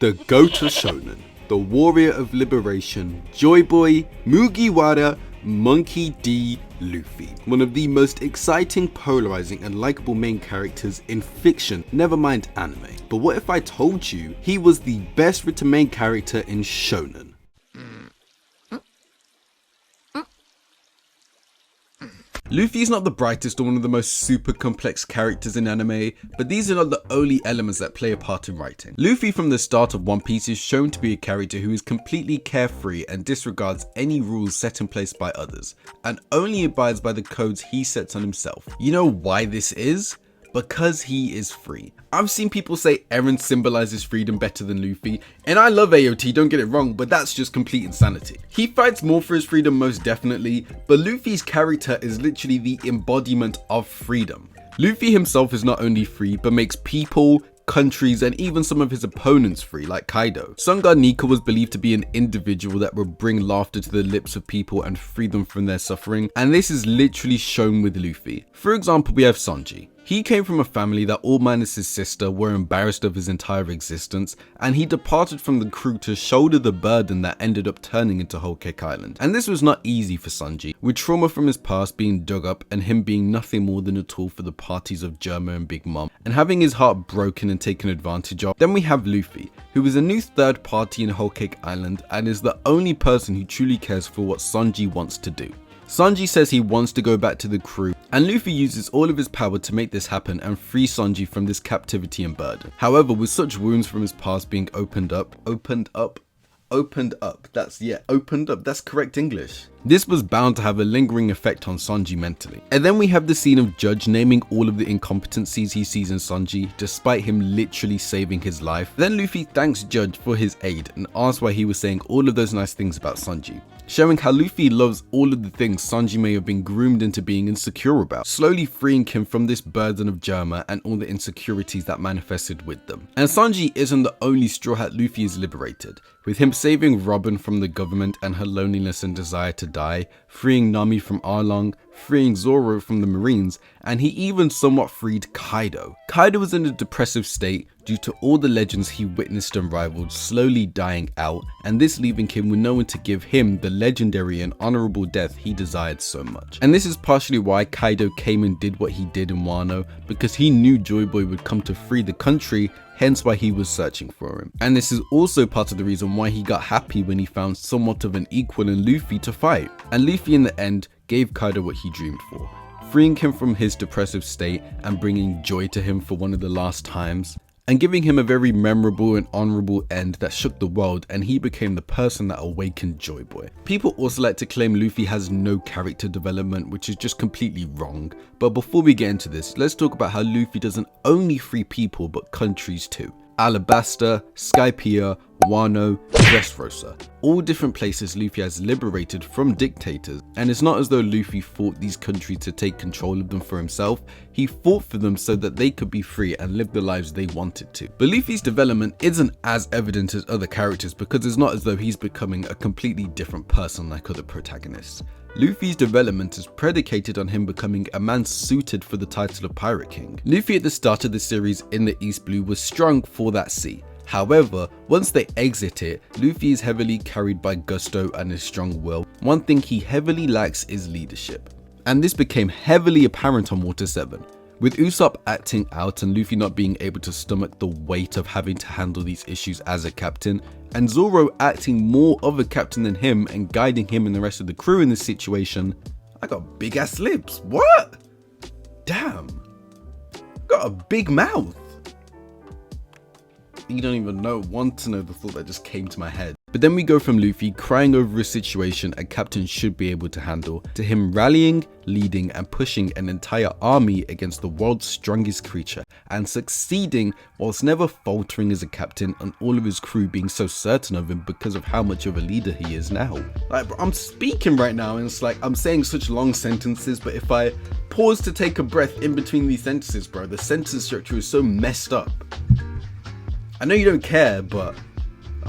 The GOAT of Shonen, the warrior of liberation, Joy Boy, Mugiwara, Monkey D. Luffy. One of the most exciting, polarizing and likable main characters in fiction, never mind anime. But what if I told you he was the best written main character in Shonen? Luffy is not the brightest or one of the most super complex characters in anime, but these are not the only elements that play a part in writing. Luffy from the start of One Piece is shown to be a character who is completely carefree and disregards any rules set in place by others, and only abides by the codes he sets on himself. You know why this is? Because he is free. I've seen people say Eren symbolizes freedom better than Luffy, and I love AOT, don't get it wrong, but that's just complete insanity. He fights more for his freedom most definitely, but Luffy's character is literally the embodiment of freedom. Luffy himself is not only free, but makes people, countries, and even some of his opponents free, like Kaido. Sun God Nika was believed to be an individual that would bring laughter to the lips of people and free them from their suffering, and this is literally shown with Luffy. For example, we have Sanji. He came from a family that all minus his sister were embarrassed of his entire existence, and he departed from the crew to shoulder the burden that ended up turning into Whole Cake Island. And this was not easy for Sanji, with trauma from his past being dug up and him being nothing more than a tool for the parties of Germa and Big Mom, and having his heart broken and taken advantage of. Then we have Luffy, who is a new third party in Whole Cake Island and is the only person who truly cares for what Sanji wants to do. Sanji says he wants to go back to the crew, and Luffy uses all of his power to make this happen and free Sanji from this captivity and burden. However, with such wounds from his past being opened up, that's correct English. This was bound to have a lingering effect on Sanji mentally. And then we have the scene of Judge naming all of the incompetencies he sees in Sanji, despite him literally saving his life. Then Luffy thanks Judge for his aid and asks why he was saying all of those nice things about Sanji, showing how Luffy loves all of the things Sanji may have been groomed into being insecure about, slowly freeing him from this burden of Germa and all the insecurities that manifested with them. And Sanji isn't the only Straw Hat Luffy is liberated, with him saving Robin from the government and her loneliness and desire to die, freeing Nami from Arlong, freeing Zoro from the Marines, and he even somewhat freed Kaido. Kaido was in a depressive state due to all the legends he witnessed and rivaled slowly dying out, and this leaving him with no one to give him the legendary and honorable death he desired so much. And this is partially why Kaido came and did what he did in Wano, because he knew Joy Boy would come to free the country, hence why he was searching for him. And this is also part of the reason why he got happy when he found somewhat of an equal in Luffy to fight. And Luffy in the end gave Kaido what he dreamed for, freeing him from his depressive state and bringing joy to him for one of the last times, and giving him a very memorable and honorable end that shook the world, and he became the person that awakened Joy Boy. People also like to claim Luffy has no character development, which is just completely wrong. But before we get into this, let's talk about how Luffy doesn't only free people but countries too. Alabasta, Skypiea, Wano, Dressrosa. All different places Luffy has liberated from dictators, and it's not as though Luffy fought these countries to take control of them for himself. He fought for them so that they could be free and live the lives they wanted to. But Luffy's development isn't as evident as other characters because it's not as though he's becoming a completely different person like other protagonists. Luffy's development is predicated on him becoming a man suited for the title of Pirate King. Luffy at the start of the series in the East Blue was strong for that sea. However, once they exit it, Luffy is heavily carried by gusto and his strong will. One thing he heavily lacks is leadership, and this became heavily apparent on Water 7. With Usopp acting out and Luffy not being able to stomach the weight of having to handle these issues as a captain, and Zoro acting more of a captain than him and guiding him and the rest of the crew in this situation, I got big ass lips. What? Damn. Got a big mouth. You don't even want to know the thought that just came to my head. But then we go from Luffy crying over a situation a captain should be able to handle, to him rallying, leading and pushing an entire army against the world's strongest creature, and succeeding whilst never faltering as a captain, and all of his crew being so certain of him because of how much of a leader he is now. Like, bro, I'm speaking right now and it's like I'm saying such long sentences, but if I pause to take a breath in between these sentences, bro, the sentence structure is so messed up. I know you don't care, but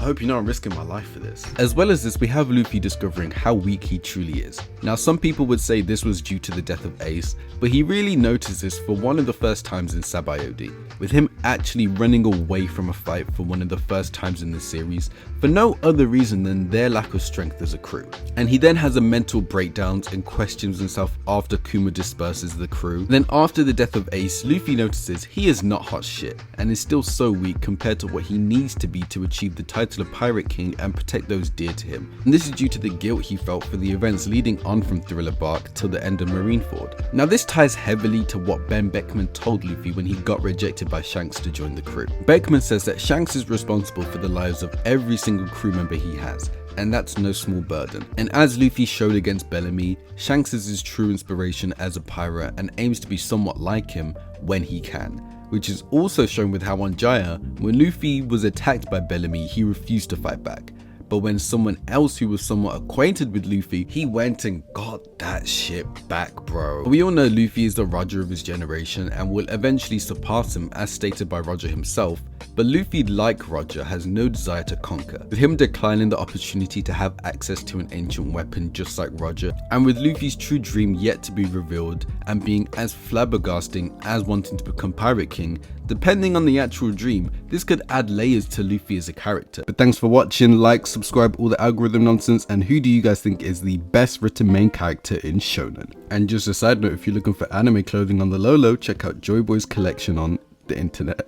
I hope you know I'm risking my life for this. As well as this, we have Luffy discovering how weak he truly is. Now, some people would say this was due to the death of Ace, but he really noticed this for one of the first times in Sabayodi, with him actually running away from a fight for one of the first times in the series, for no other reason than their lack of strength as a crew. And he then has a mental breakdown and questions himself after Kuma disperses the crew. Then after the death of Ace, Luffy notices he is not hot shit, and is still so weak compared to what he needs to be to achieve the title of Pirate King and protect those dear to him. And this is due to the guilt he felt for the events leading on from Thriller Bark till the end of Marineford. Now this ties heavily to what Ben Beckman told Luffy when he got rejected by Shanks to join the crew. Beckman says that Shanks is responsible for the lives of every single crew member he has, and that's no small burden. And as Luffy showed against Bellamy, Shanks is his true inspiration as a pirate and aims to be somewhat like him when he can, which is also shown with how on Jaya, when Luffy was attacked by Bellamy, he refused to fight back. But when someone else who was somewhat acquainted with Luffy, he went and got that shit back, bro. We all know Luffy is the Roger of his generation and will eventually surpass him, as stated by Roger himself. But Luffy, like Roger, has no desire to conquer, with him declining the opportunity to have access to an ancient weapon just like Roger, and with Luffy's true dream yet to be revealed, and being as flabbergasting as wanting to become Pirate King. Depending on the actual dream, this could add layers to Luffy as a character. But thanks for watching, like, subscribe, all the algorithm nonsense, and who do you guys think is the best written main character in Shonen? And just a side note, if you're looking for anime clothing on the low, check out Joy Boy's collection on the internet.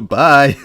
Bye!